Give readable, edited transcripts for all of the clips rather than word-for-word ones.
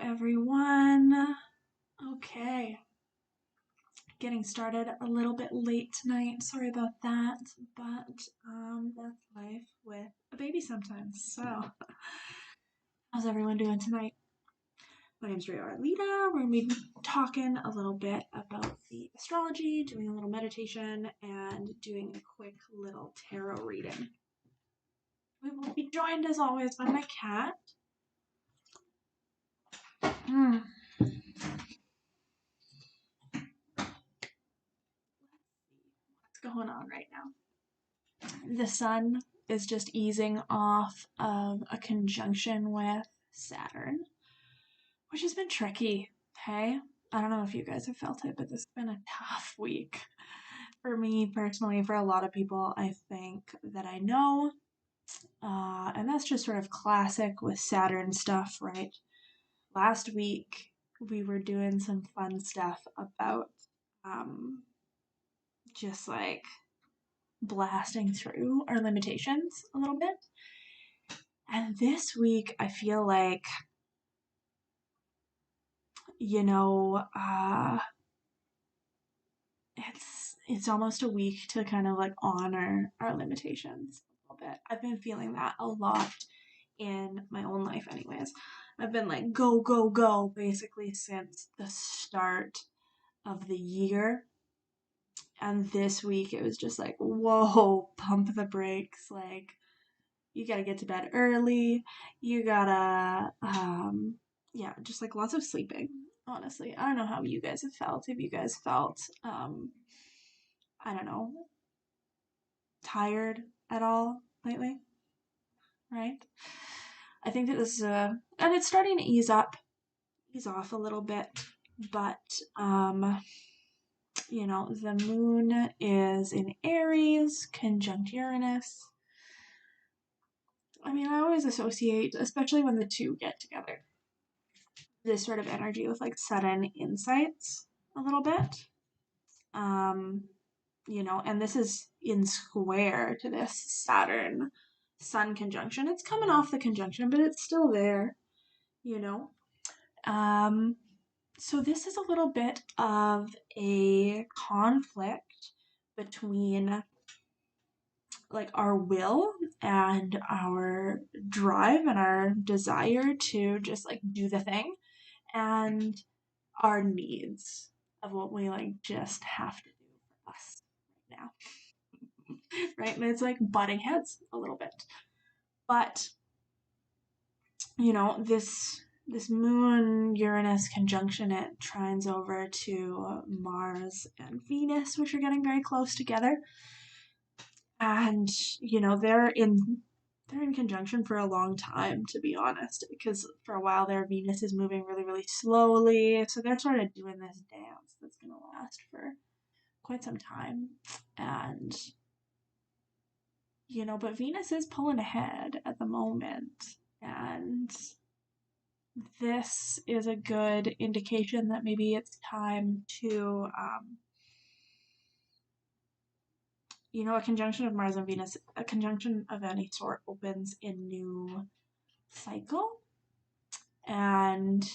Everyone. Okay, getting started a little bit late tonight. Sorry about that, but that's life with a baby sometimes. So, how's everyone doing tonight? My name's Arlita. We're gonna be talking a little bit about the astrology, doing a little meditation, and doing a quick little tarot reading. We will be joined as always by my cat. What's going on right now? The sun is just easing off of a conjunction with Saturn, which has been tricky. Hey, I don't know if you guys have felt it, but this has been a tough week for me personally. For a lot of people, I think that I know, and that's just sort of classic with Saturn stuff, right? Last week we were doing some fun stuff about um, just like blasting through our limitations a little bit. And this week, I feel like, you know, it's almost a week to kind of like honor our limitations a little bit. I've been feeling that a lot in my own life, anyways. I've been like go go go basically since the start of the year. And this week it was just like, whoa, pump the brakes. Like, you gotta get to bed early. You gotta, yeah, just like lots of sleeping, honestly. I don't know how you guys have felt. Have you guys felt, I don't know, tired at all lately? Right? I think that this is and it's starting to ease off a little bit, but, the moon is in Aries, conjunct Uranus. I mean, I always associate, especially when the two get together, this sort of energy with like sudden insights a little bit. Um, and this is in square to this Saturn Sun conjunction. It's coming off the conjunction, but it's still there, you know. Um, so this is a little bit of a conflict between like our will and our drive and our desire to just like do the thing and our needs of what we like just have to do for us right now. Right? And it's like butting heads a little bit. But this moon Uranus conjunction, it trines over to Mars and Venus, which are getting very close together. And they're in conjunction for a long time, to be honest, because for a while there Venus is moving really, really slowly. So they're sort of doing this dance that's going to last for quite some time. And, but Venus is pulling ahead at the moment. And this is a good indication that maybe it's time to, a conjunction of Mars and Venus, a conjunction of any sort opens a new cycle. And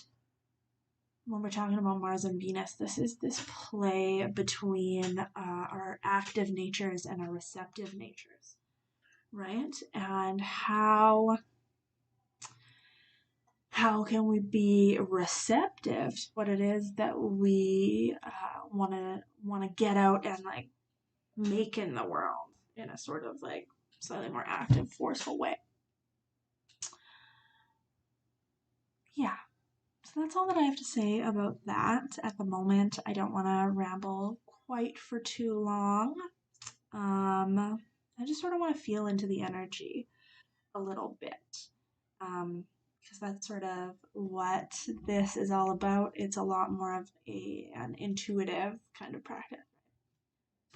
when we're talking about Mars and Venus, this is this play between our active natures and our receptive natures, right? And how can we be receptive to what it is that we want to get out and like make in the world in a sort of like slightly more active, forceful way. Yeah. So that's all that I have to say about that at the moment. I don't want to ramble quite for too long. I just sort of want to feel into the energy a little bit. Because that's sort of what this is all about. It's a lot more of an intuitive kind of practice.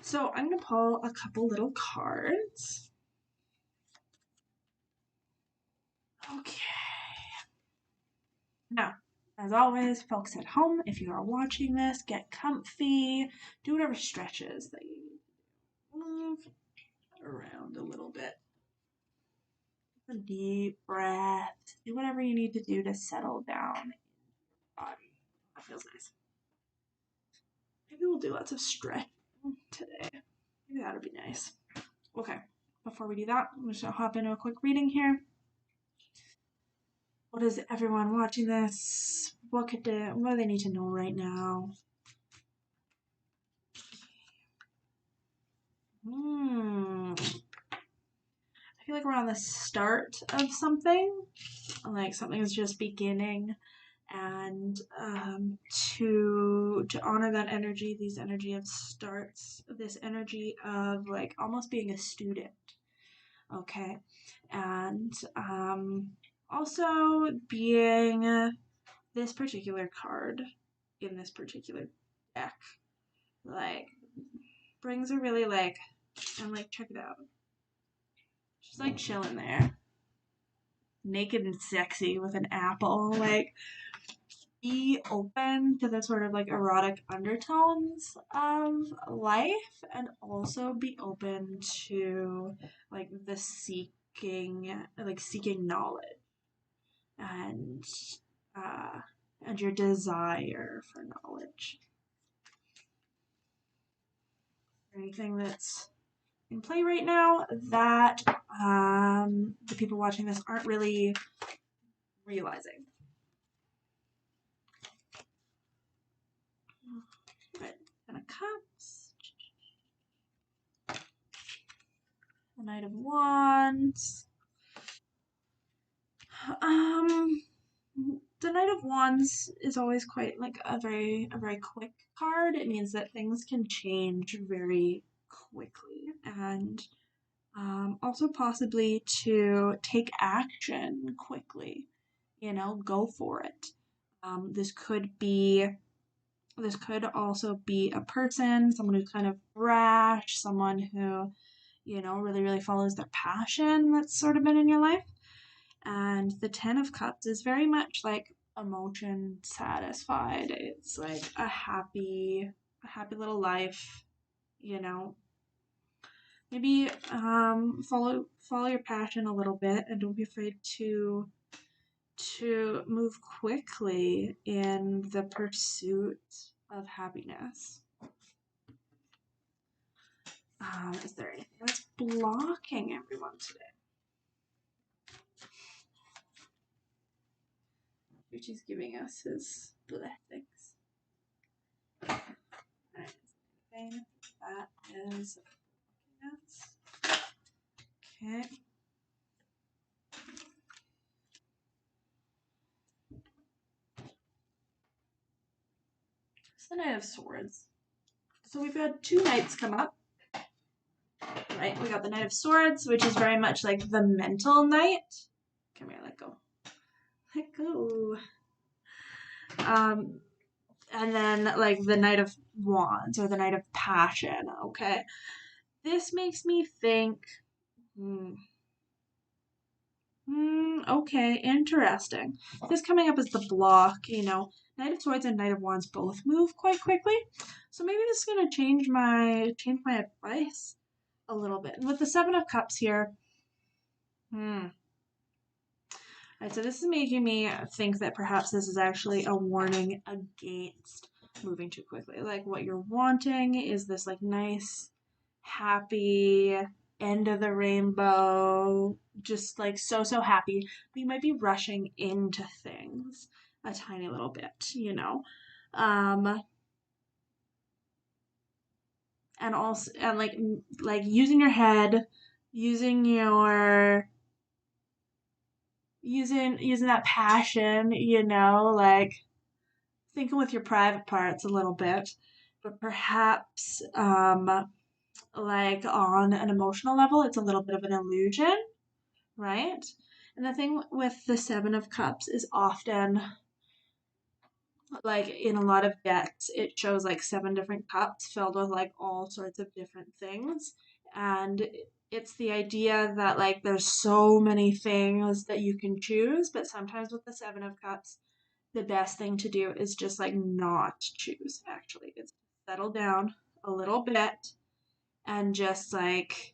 So I'm going to pull a couple little cards. Okay. Now, as always, folks at home, if you are watching this, get comfy, do whatever stretches that you need. Move around a little bit. A deep breath. Do whatever you need to do to settle down body. That feels nice. Maybe we'll do lots of stretching today. Maybe that would be nice. Okay, before we do that, I'm just gonna hop into a quick reading here. What is everyone watching this? What do they need to know right now? I feel like we're on the start of something, like something is just beginning, and to honor that energy, this energy of starts, this energy of like almost being a student, okay, and also being this particular card in this particular deck, like brings a really like, and like check it out, just like chilling there, naked and sexy with an apple, like be open to the sort of like erotic undertones of life and also be open to like the seeking knowledge and uh and your desire for knowledge. Anything that's in play right now that the people watching this aren't really realizing. But Ten of Cups, the Knight of Wands. Um, the Knight of Wands is always quite like a very quick card. It means that things can change very quickly, and also possibly to take action quickly. You know, go for it. This could be. This could also be a person, someone who's kind of brash, someone who, really, really follows their passion that's sort of been in your life. And the Ten of Cups is very much like emotion satisfied. It's like a happy little life, you know. Maybe follow your passion a little bit and don't be afraid to move quickly in the pursuit of happiness. Is there anything that's blocking everyone today? She's giving us his blessings. Anything that is okay. It's the Knight of Swords. So we've had two knights come up. Right, we got the Knight of Swords, which is very much like the mental knight. Come here, let go. Let go. And then like the Knight of Wands or the Knight of Passion, okay? This makes me think, okay, interesting. This coming up as the block, Knight of Swords and Knight of Wands both move quite quickly. So maybe this is gonna change my advice a little bit. And with the Seven of Cups here, Right, so this is making me think that perhaps this is actually a warning against moving too quickly. Like what you're wanting is this like nice, happy end of the rainbow, just like so happy. But you might be rushing into things a tiny little bit. Um, and also and like using your head, using your using that passion, like thinking with your private parts a little bit, but perhaps like on an emotional level, it's a little bit of an illusion, right? And the thing with the Seven of Cups is often like in a lot of decks, it shows like seven different cups filled with like all sorts of different things. And it's the idea that like there's so many things that you can choose, but sometimes with the Seven of Cups, the best thing to do is just like not choose, actually. It's settle down a little bit and just like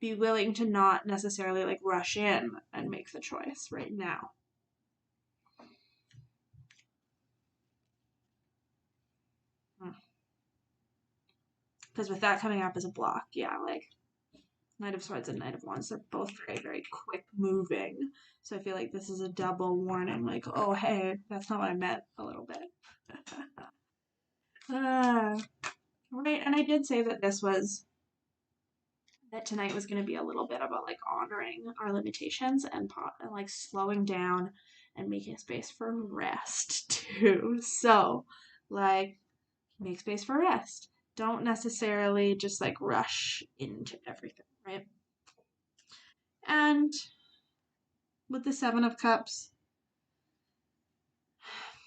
be willing to not necessarily like rush in and make the choice right now. Because with that coming up as a block, yeah, like Knight of Swords and Knight of Wands, they're both very, very quick moving. So I feel like this is a double warning, like, oh, hey, that's not what I meant a little bit. Right, and I did say that that tonight was going to be a little bit about like honoring our limitations and like slowing down and making space for rest too. So, like, make space for rest. Don't necessarily just like rush into everything, right? And with the Seven of Cups,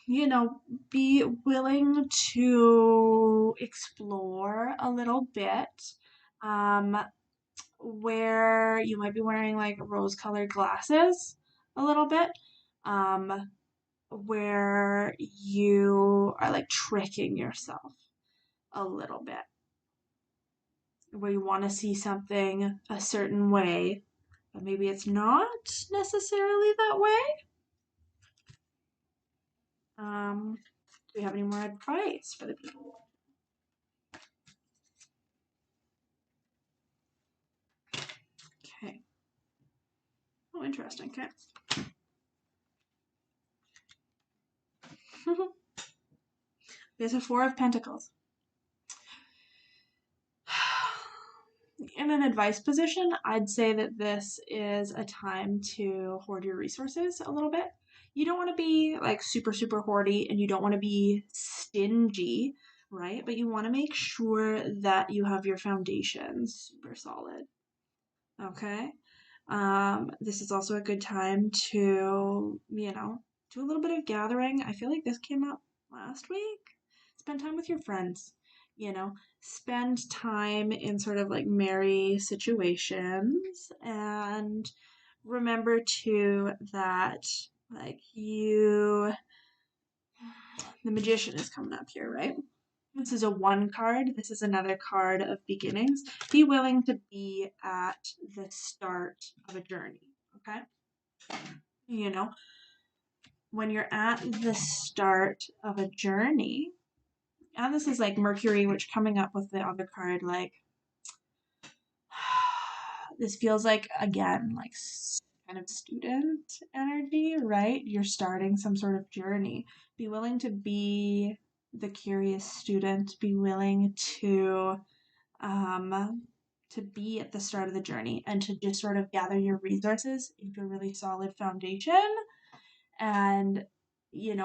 you know, be willing to explore a little bit. Um, where you might be wearing like rose colored glasses a little bit, um, where you are like tricking yourself a little bit, where you want to see something a certain way, but maybe it's not necessarily that way. Do you have any more advice for the people? Okay. Oh, interesting. Okay. There's a Four of Pentacles. In an advice position, I'd say that this is a time to hoard your resources a little bit. You don't want to be like super, super hoardy and you don't want to be stingy, right? But you want to make sure that you have your foundation super solid. Okay. This is also a good time to, do a little bit of gathering. I feel like this came up last week. Spend time with your friends, spend time in sort of like merry situations and remember too that like the Magician is coming up here, right? This is a one card. This is another card of beginnings. Be willing to be at the start of a journey, okay? When you're at the start of a journey, and this is like Mercury, which coming up with the other card, like, this feels like, again, like kind of student energy, right? You're starting some sort of journey. Be willing to be the curious student, be willing to be at the start of the journey and to just sort of gather your resources into a really solid foundation. And,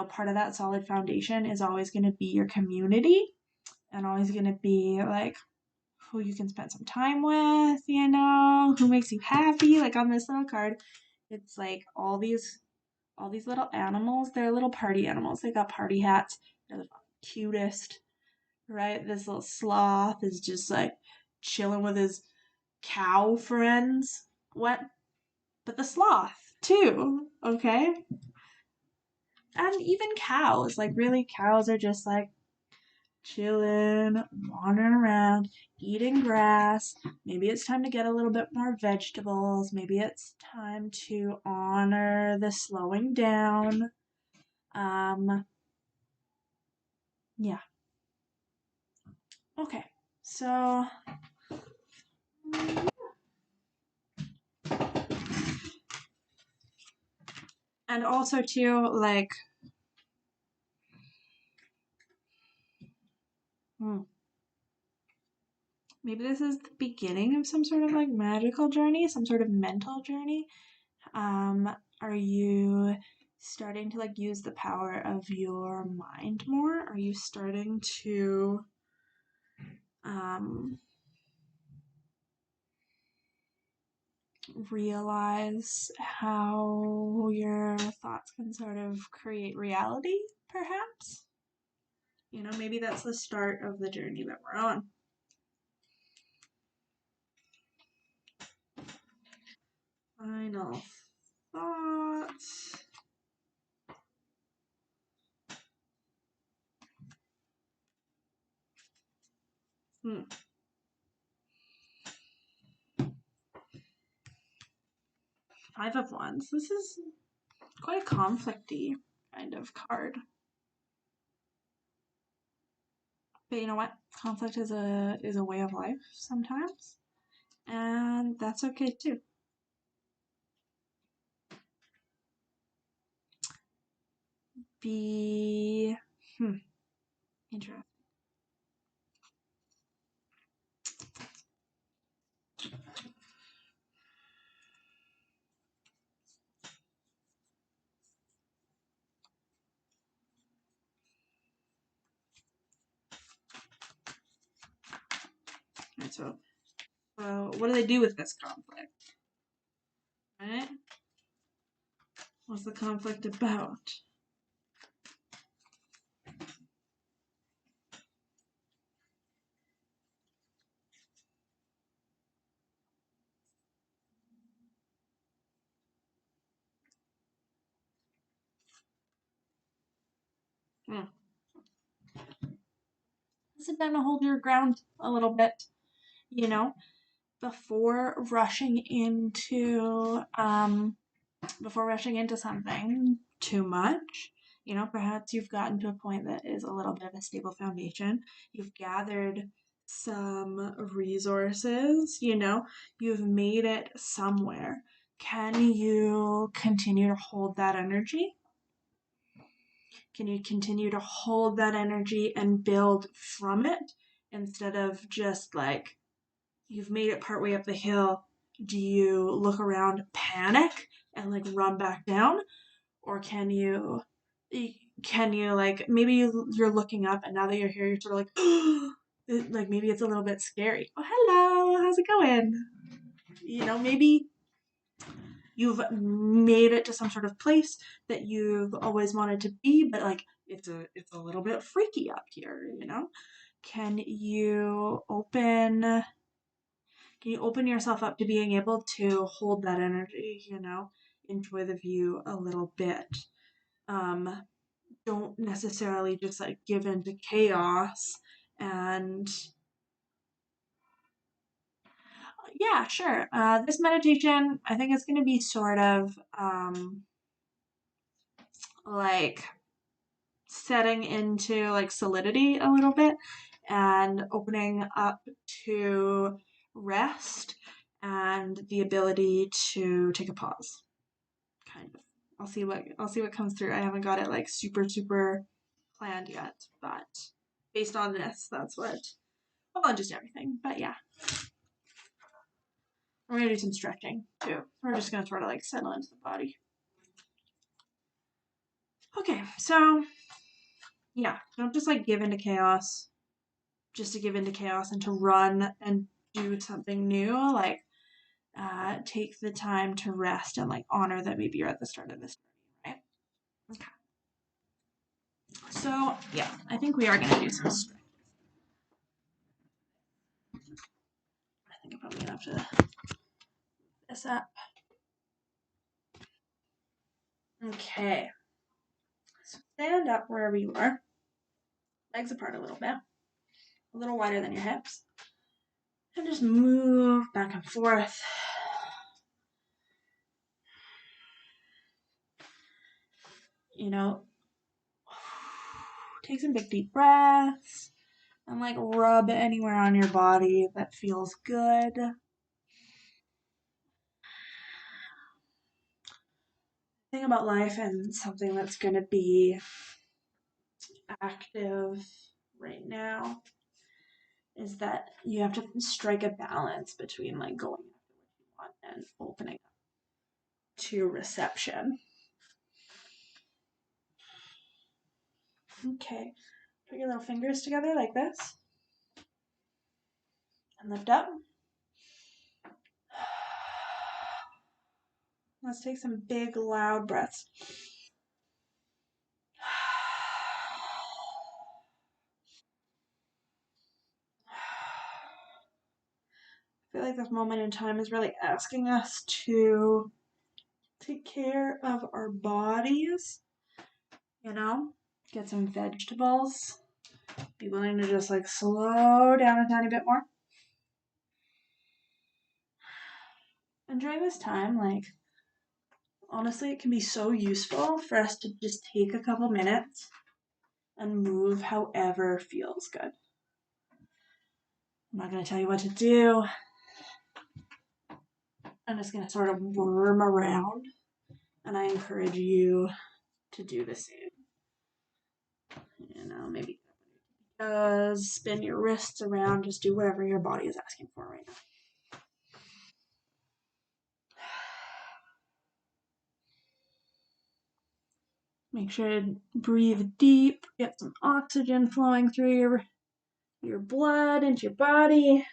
part of that solid foundation is always going to be your community and always going to be like who you can spend some time with, who makes you happy. Like on this little card, it's like all these little animals. They're little party animals. They got party hats. They're the cutest, right? This little sloth is just like chilling with his cow friends. What? But the sloth too, okay? And even cows, like really cows are just like chilling, wandering around, eating grass. Maybe it's time to get a little bit more vegetables. Maybe it's time to honor the slowing down. Yeah. Okay. So and also too, like, maybe this is the beginning of some sort of like magical journey, some sort of mental journey. Are you starting to like use the power of your mind more? Are you starting to realize how your thoughts can sort of create reality, perhaps? Maybe that's the start of the journey that we're on. Final thoughts. Five of Wands. This is quite a conflicty kind of card. But you know what? Conflict is a way of life sometimes, and that's okay too. Be interesting. Right, so what do they do with this conflict? Right? What's the conflict about? Hmm. Sit down and hold your ground a little bit, you know, before rushing into something too much. You know, perhaps you've gotten to a point that is a little bit of a stable foundation. You've gathered some resources, you know, you've made it somewhere. Can you continue to hold that energy? Can you continue to hold that energy and build from it instead of just like you've made it partway up the hill? Do you look around, panic, and like run back down? Or can you like maybe you're looking up and now that you're here you're sort of like like maybe it's a little bit scary. Oh, hello, how's it going? You know, maybe you've made it to some sort of place that you've always wanted to be, but like it's a little bit freaky up here, you know? Can you open yourself up to being able to hold that energy, you know? Enjoy the view a little bit. Um, don't necessarily just like give in to chaos and yeah, sure. This meditation, I think it's going to be sort of like setting into like solidity a little bit and opening up to rest and the ability to take a pause. Kind of. I'll see what comes through. I haven't got it like super planned yet, but based on this, that's what well, not just everything, but yeah. We're gonna do some stretching too. We're just gonna sort of like settle into the body. Okay, so yeah, don't just like give into chaos just to give into chaos and to run and do something new. Like, take the time to rest and like honor that maybe you're at the start of this journey, right? Okay. So yeah, I think we are gonna do some stretching. I think I'm probably gonna have to this up. Okay. So stand up wherever you are. Legs apart a little wider than your hips. And just move back and forth. You know, take some big deep breaths and like rub anywhere on your body that feels good. Thing about life and something that's going to be active right now is that you have to strike a balance between like going after what you want and opening up to reception. Okay, put your little fingers together like this and lift up. Let's take some big, loud breaths. I feel like this moment in time is really asking us to take care of our bodies, you know? Get some vegetables. Be willing to just like slow down a tiny bit more. And during this time, like, honestly, it can be so useful for us to just take a couple minutes and move however feels good. I'm not going to tell you what to do. I'm just going to sort of worm around, and I encourage you to do the same. Maybe spin your wrists around, just do whatever your body is asking for right now. Make sure to breathe deep, get some oxygen flowing through your blood into your body.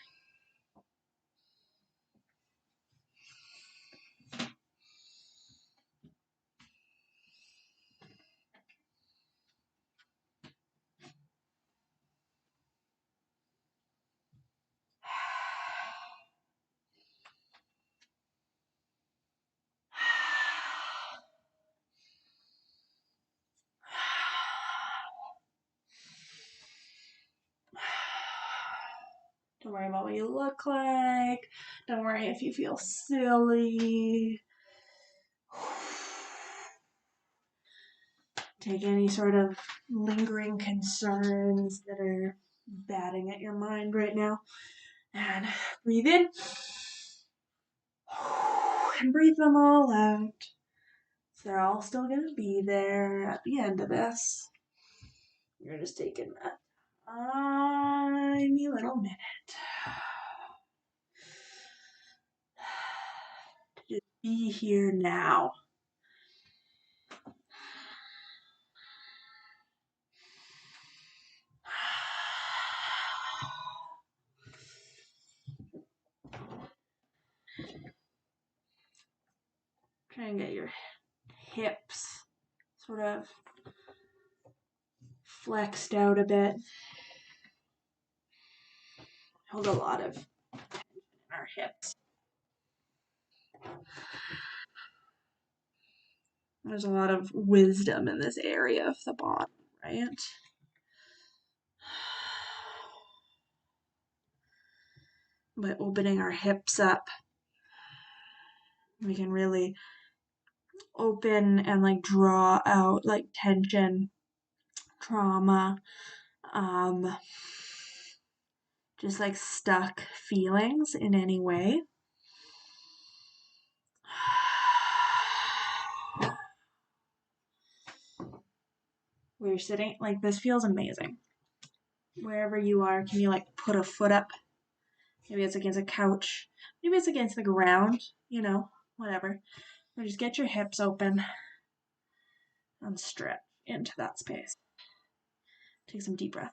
Don't worry about what you look like. Don't worry if you feel silly. Take any sort of lingering concerns that are batting at your mind right now. And breathe in. And breathe them all out. So they're all still going to be there at the end of this. You're just taking that tiny little minute to just be here now. Try and get your hips sort of flexed out a bit. Hold a lot of tension in our hips. There's a lot of wisdom in this area of the body, right? By opening our hips up, we can really open and like draw out like tension, trauma, just like stuck feelings in any way. Where you're sitting, like this feels amazing. Wherever you are, can you like put a foot up? Maybe it's against a couch. Maybe it's against the ground, whatever. Or just get your hips open and stretch into that space. Take some deep breath.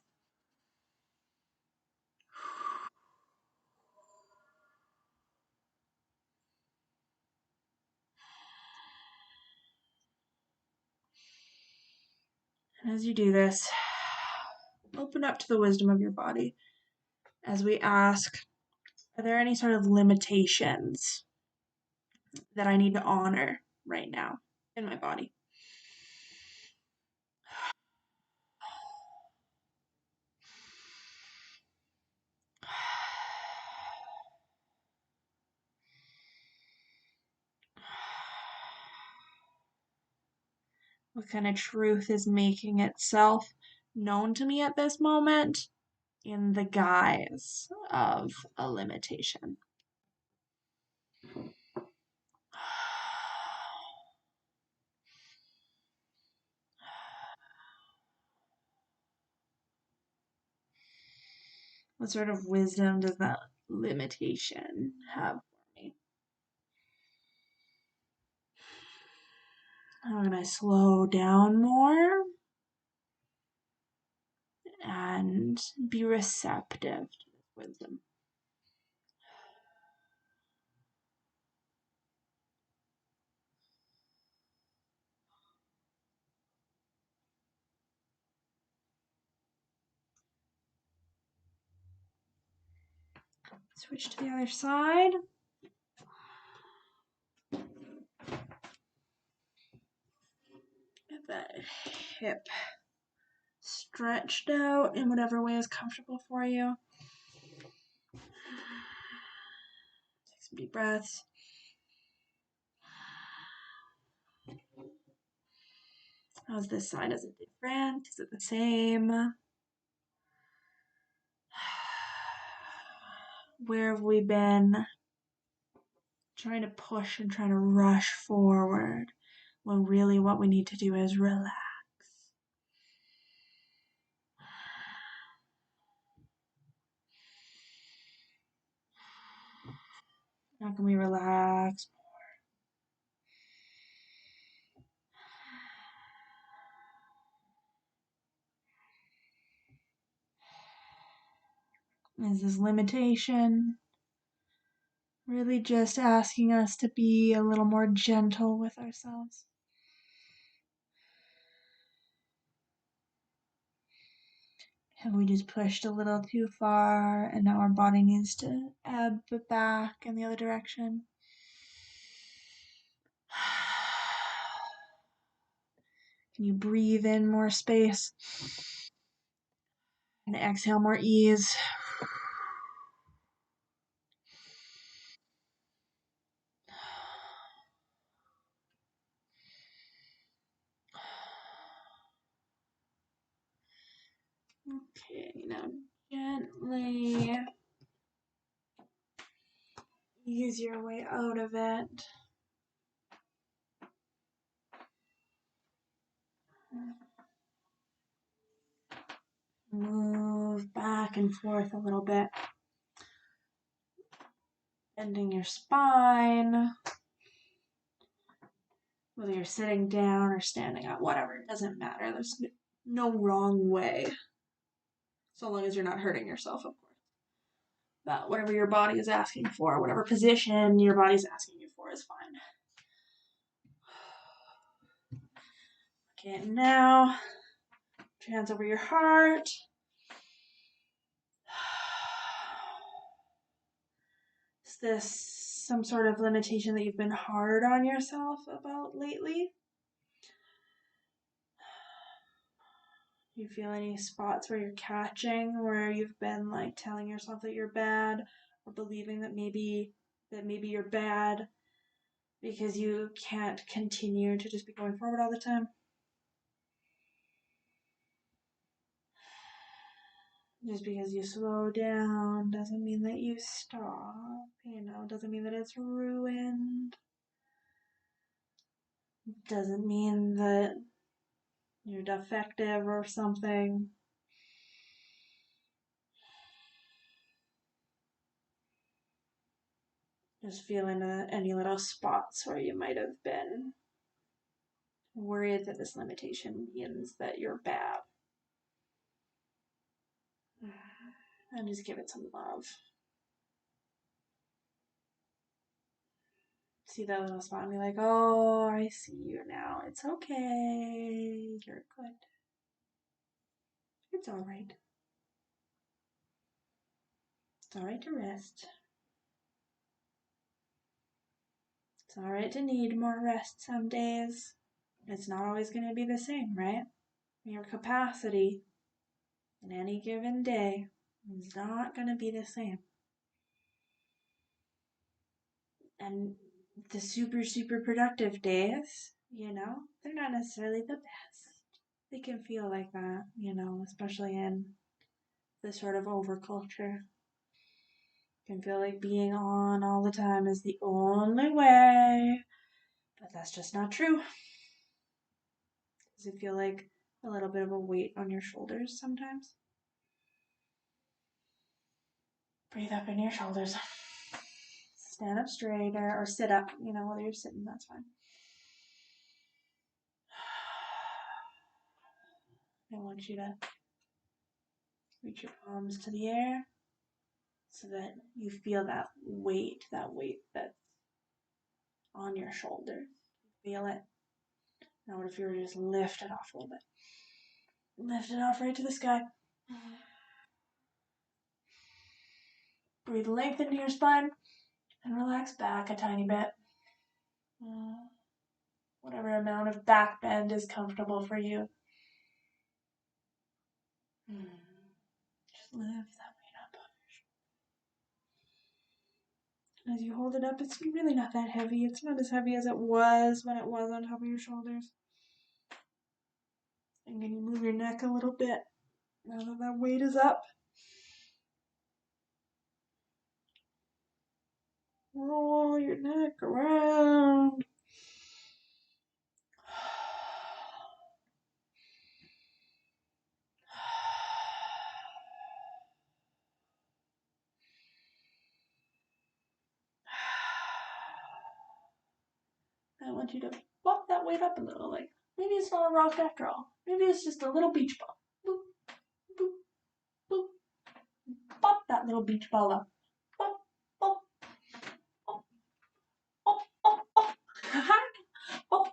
And as you do this, open up to the wisdom of your body as we ask, are there any sort of limitations that I need to honor right now in my body? What kind of truth is making itself known to me at this moment in the guise of a limitation? What sort of wisdom does that limitation have for me? How can I slow down more and be receptive to this wisdom? Switch to the other side. Get that hip stretched out in whatever way is comfortable for you. Take some deep breaths. How's this side? Is it different? Is it the same? Where have we been trying to push and trying to rush forward when really what we need to do is relax? How can we relax? Is this limitation really just asking us to be a little more gentle with ourselves? Have we just pushed a little too far and now our body needs to ebb back in the other direction? Can you breathe in more space and exhale more ease? Okay, now gently ease your way out of it. Move back and forth a little bit, bending your spine. Whether you're sitting down or standing up, whatever, it doesn't matter. There's no wrong way, so long as you're not hurting yourself, of course. But whatever your body is asking for, whatever position your body's asking you for is fine. Okay, now, put your hands over your heart. Is this some sort of limitation that you've been hard on yourself about lately? Do you feel any spots where you're catching, where you've been like telling yourself that you're bad, or believing that maybe you're bad because you can't continue to just be going forward all the time? Just because you slow down doesn't mean that you stop, doesn't mean that it's ruined. Doesn't mean that you're defective or something. Just feeling any little spots where you might have been worried that this limitation means that you're bad. And just give it some love. See that little spot and be like, oh, I see you now. It's okay. You're good. It's alright. It's alright to rest. It's alright to need more rest some days. It's not always going to be the same, right? Your capacity in any given day is not going to be the same. And the super productive days, they're not necessarily the best. They can feel like that, especially in this sort of overculture. It can feel like being on all the time is the only way, but that's just not true. Does it feel like a little bit of a weight on your shoulders sometimes? Breathe up in your shoulders. Stand up straighter or sit up, whether you're sitting, that's fine. I want you to reach your palms to the air so that you feel that weight that's on your shoulder. Feel it. Now what if you were to just lift it off a little bit? Lift it off right to the sky. Breathe length into your spine and relax back a tiny bit. Whatever amount of back bend is comfortable for you. Just lift that weight up. As you hold it up, it's really not that heavy. It's not as heavy as it was when it was on top of your shoulders. And can you move your neck a little bit now that that weight is up? Roll your neck around. I want you to pop that weight up a little. Like, maybe it's not a rock after all. Maybe it's just a little beach ball. Boop, boop, boop. Pop that little beach ball up. Pop, pop, pop, pop, pop, pop. Pop,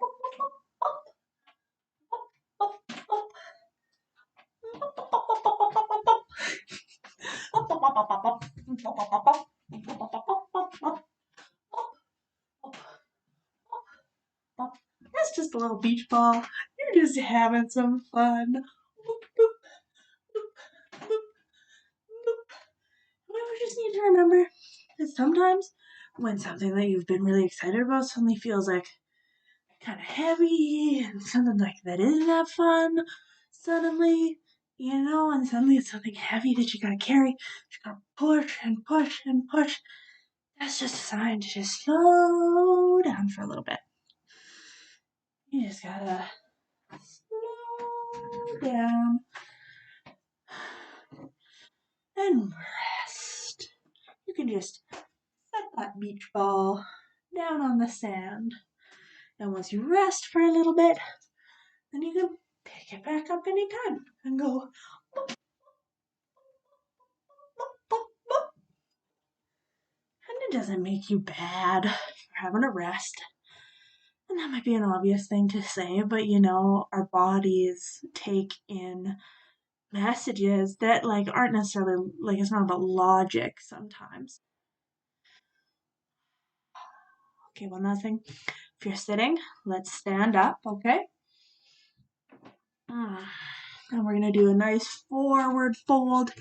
pop, pop, pop, pop, pop, pop. That's just a little beach ball. You're just having some fun. We just need to remember that sometimes when something that you've been really excited about suddenly feels like kind of heavy and something like that isn't that fun, suddenly, and suddenly it's something heavy that you gotta carry, you gotta push and push and push. That's just a sign to just slow down for a little bit. You just gotta slow down and rest. You can just set that beach ball down on the sand. And once you rest for a little bit, then you can pick it back up anytime and go. And it doesn't make you bad for having a rest. And that might be an obvious thing to say, but our bodies take in messages that aren't necessarily it's not about logic sometimes. Okay, one last thing. If you're sitting, let's stand up, okay? And we're gonna do a nice forward fold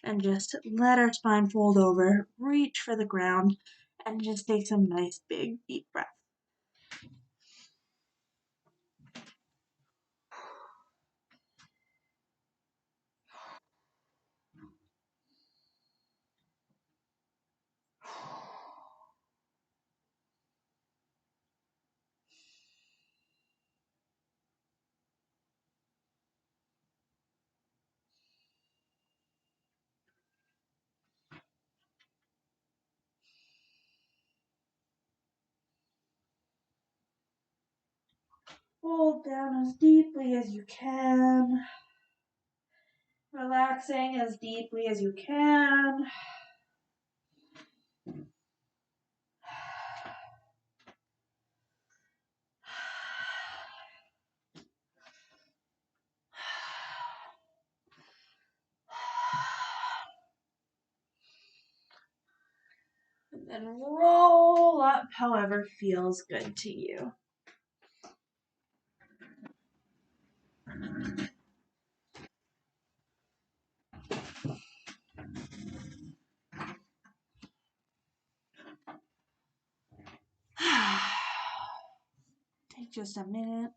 and just let our spine fold over, reach for the ground, and just take some nice big deep breaths. Fold down as deeply as you can. Relaxing as deeply as you can. And then roll up however feels good to you. Take just a minute.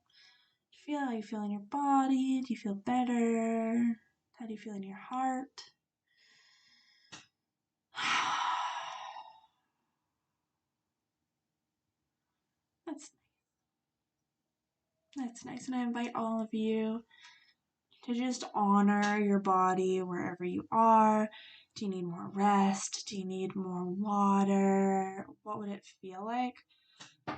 Feel how you feel in your body. Do you feel better? How do you feel in your heart? That's nice. And I invite all of you to just honor your body wherever you are. Do you need more rest? Do you need more water? What would it feel like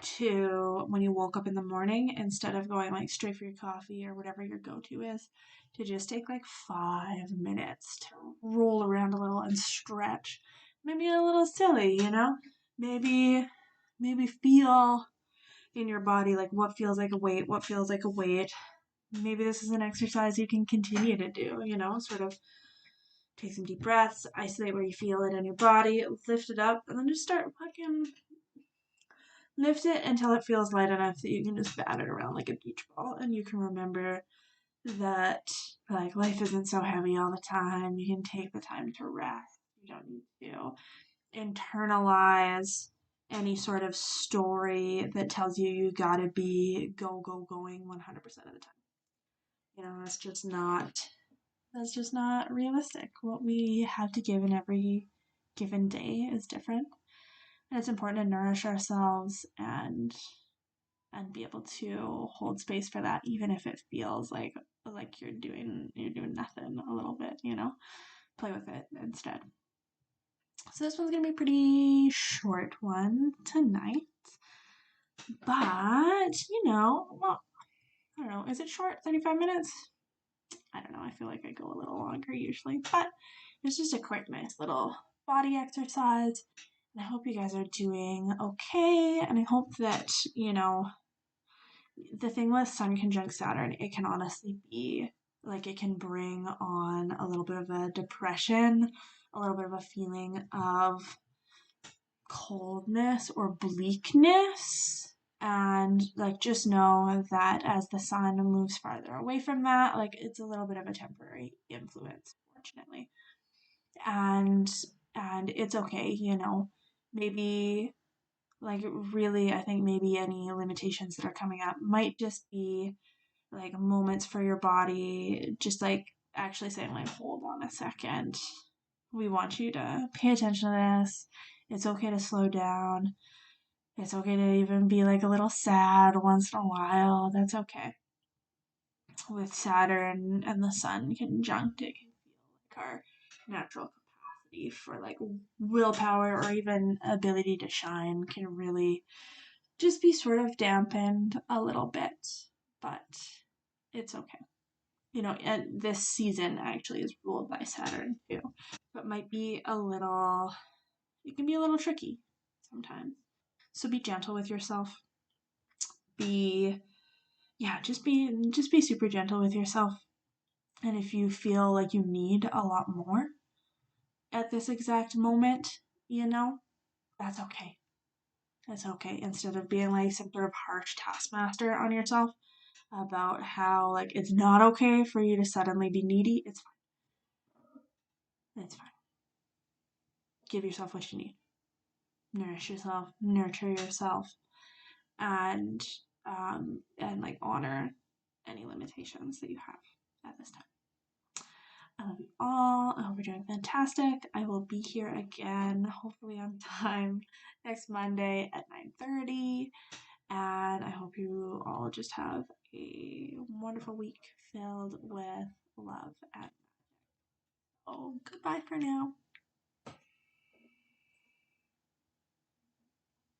to, when you woke up in the morning, instead of going straight for your coffee or whatever your go-to is, to just take 5 minutes to roll around a little and stretch? Maybe a little silly, Maybe feel in your body what feels like a weight, what feels like a weight. Maybe this is an exercise you can continue to do, sort of take some deep breaths, isolate where you feel it in your body, lift it up, and then just start fucking lift it until it feels light enough that you can just bat it around like a beach ball, and you can remember that life isn't so heavy all the time. You can take the time to rest. You don't need to internalize any sort of story that tells you you gotta be going 100% of the time. That's just not realistic. What we have to give in every given day is different. And it's important to nourish ourselves and be able to hold space for that, even if it feels like you're doing nothing a little bit, play with it instead. So this one's gonna be a pretty short one tonight, but well, I don't know, is it short? 35 minutes? I don't know, I feel like I go a little longer usually, but it's just a quick nice little body exercise. And I hope you guys are doing okay, and I hope that the thing with Sun conjunct Saturn, it can honestly be like it can bring on a little bit of a depression, a little bit of a feeling of coldness or bleakness. And like just know that as the sun moves farther away from that, like it's a little bit of a temporary influence, fortunately. And it's okay, maybe like really I think maybe any limitations that are coming up might just be like moments for your body, just like actually saying like hold on a second, we want you to pay attention to this, it's okay to slow down, it's okay to even be like a little sad once in a while, that's okay. With Saturn and the sun conjunct, it can feel like our natural capacity for like willpower or even ability to shine can really just be sort of dampened a little bit, but it's okay. And this season actually is ruled by Saturn too. But might be it can be a little tricky sometimes. So be gentle with yourself. Be, yeah, just be super gentle with yourself. And if you feel like you need a lot more at this exact moment, that's okay. That's okay. Instead of being like some sort of harsh taskmaster on yourself about how like it's not okay for you to suddenly be needy, it's fine. It's fine. Give yourself what you need. Nourish yourself, nurture yourself, and like honor any limitations that you have at this time. I love you all. I hope you're doing fantastic. I will be here again, hopefully on time, next Monday at 9:30. And I hope you all just have a wonderful week filled with love and goodbye for now.